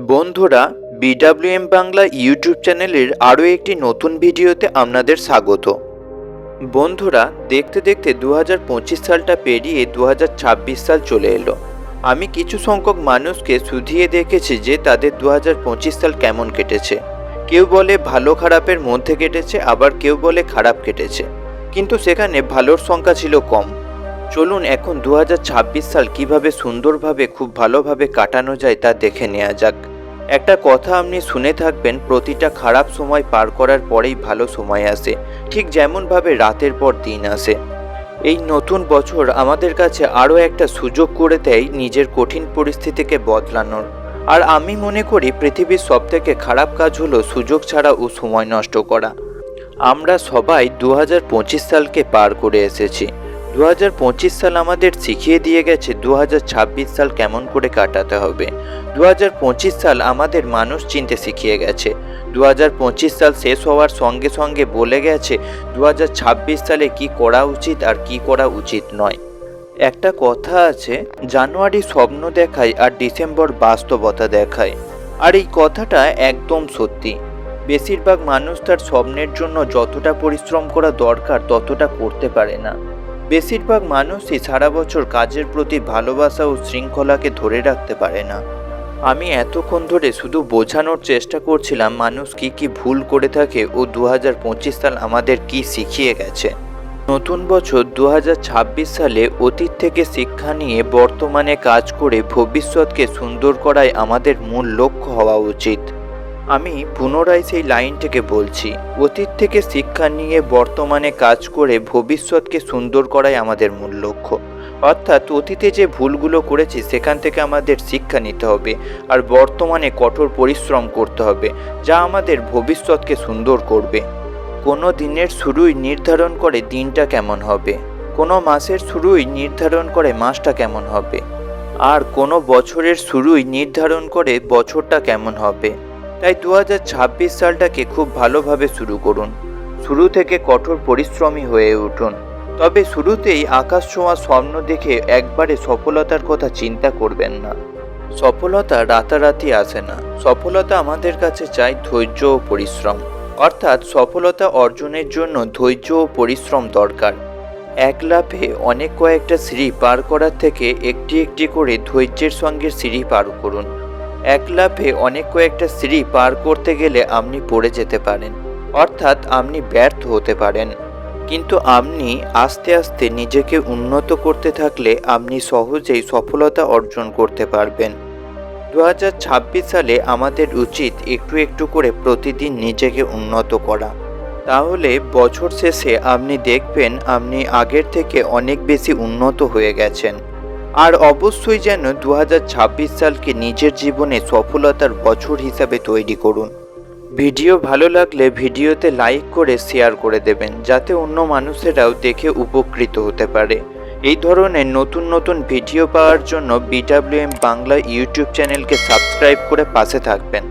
বন্ধুরা, বিডব্লিউএম বাংলা ইউটিউব চ্যানেলের আরও একটি নতুন ভিডিওতে আপনাদের স্বাগত। বন্ধুরা, দেখতে দেখতে 2025 সালটা পেরিয়ে 2026 সাল চলে এলো। আমি কিছু সংখ্যক মানুষকে শুধিয়ে দেখেছি যে তাদের 2025 সাল কেমন কেটেছে। কেউ বলে ভালো খারাপের মধ্যে কেটেছে, আবার কেউ বলে খারাপ কেটেছে, কিন্তু সেখানে ভালোর সংখ্যা ছিল কম। চলুন এখন 2026 সাল কিভাবে সুন্দরভাবে খুব ভালোভাবে কাটানো যায় তা দেখে নেওয়া যাক। একটা কথা আপনি শুনে থাকবেন, প্রতিটা খারাপ সময় পার করার পরেই ভালো সময় আসে, ঠিক যেমনভাবে রাতের পর দিন আসে। এই নতুন বছর আমাদের কাছে আরও একটা সুযোগ করে দেয় নিজের কঠিন পরিস্থিতিকে বদলানোর। আর আমি মনে করি পৃথিবীর সবথেকে খারাপ কাজ হলো সুযোগ ছাড়া ও সময় নষ্ট করা। আমরা সবাই 2025 সালকে পার করে এসেছি। 2025 সাল আমাদের শিখিয়ে দিয়ে গেছে 2026 সাল কেমন করে কাটাতে হবে। 2025 সাল আমাদের মানুষ চিনতে শিখিয়ে গেছে। 2025 সাল শেষ হওয়ার সঙ্গে সঙ্গে বলে গেছে 2026 সালে কি করা উচিত আর কি করা উচিত নয়। একটা কথা আছে, জানুয়ারি স্বপ্ন দেখায় আর ডিসেম্বর বাস্তবতা দেখায়। আর এই কথাটা একদম সত্যি। বেশিরভাগ মানুষ তার স্বপ্নের জন্য যতটা পরিশ্রম করা দরকার ততটা করতে পারে না। বেশিরভাগ মানুষই সারা বছর কাজের প্রতি ভালোবাসা ও শৃঙ্খলাকে ধরে রাখতে পারে না। আমি এতক্ষণ ধরে শুধু বোঝানোর চেষ্টা করছিলাম মানুষ কি ভুল করে থাকে ও 2025 সাল আমাদের কি শিখিয়ে গেছে। নতুন বছর 2026 সালে অতীত থেকে শিক্ষা নিয়ে বর্তমানে কাজ করে ভবিষ্যৎকে সুন্দর করাই আমাদের মূল লক্ষ্য হওয়া উচিত। আমি পুনরায় সেই লাইনটাকে বলছি, অতীত থেকে শিক্ষা নিয়ে বর্তমানে কাজ করে ভবিষ্যৎকে সুন্দর করাই আমাদের মূল লক্ষ্য। অর্থাৎ অতীতে যে ভুলগুলো করেছি সেখান থেকে আমাদের শিক্ষা নিতে হবে, আর বর্তমানে কঠোর পরিশ্রম করতে হবে যা আমাদের ভবিষ্যৎকে সুন্দর করবে। কোনো দিনের শুরুই নির্ধারণ করে দিনটা কেমন হবে, কোনো মাসের শুরুই নির্ধারণ করে মাসটা কেমন হবে, আর কোনো বছরের শুরুই নির্ধারণ করে বছরটা কেমন হবে। তাই 2026 সালটাকে খুব ভালোভাবে শুরু করুন। শুরু থেকে কঠোর পরিশ্রমী হয়ে উঠুন। তবে শুরুতেই আকাশ ছোঁয়া স্বপ্ন দেখে একবারে সফলতার কথা চিন্তা করবেন না। সফলতা রাতারাতি আসে না। সফলতা আমাদের কাছে চাই ধৈর্য ও পরিশ্রম। অর্থাৎ সফলতা অর্জনের জন্য ধৈর্য ও পরিশ্রম দরকার। এক লাফে অনেক কয়েকটা সিঁড়ি পার করার থেকে একটি একটি করে ধৈর্যের সঙ্গে সিঁড়ি পার করুন। এক লাফে অনেক কয়েকটা সিঁড়ি পার করতে গেলে আপনি পড়ে যেতে পারেন, অর্থাৎ আপনি ব্যর্থ হতে পারেন। কিন্তু আপনি আস্তে আস্তে নিজেকে উন্নত করতে থাকলে আপনি সহজেই সফলতা অর্জন করতে পারবেন। 2026 সালে আমাদের উচিত একটু একটু করে প্রতিদিন নিজেকে উন্নত করা। তাহলে বছর শেষে আপনি দেখবেন আপনি আগের থেকে অনেক বেশি উন্নত হয়ে গেছেন। আর অবশ্যই যেন 2026 সালকে নিজের জীবনে সফলতার বছর হিসাবে তৈরি করুন। ভিডিও ভালো লাগলে ভিডিওতে লাইক করে শেয়ার করে দেবেন, যাতে অন্য মানুষেরাও দেখে উপকৃত হতে পারে। এই ধরনের নতুন নতুন ভিডিও পাওয়ার জন্য বিডব্লিউএম বাংলা ইউটিউব চ্যানেলকে সাবস্ক্রাইব করে পাশে থাকবেন।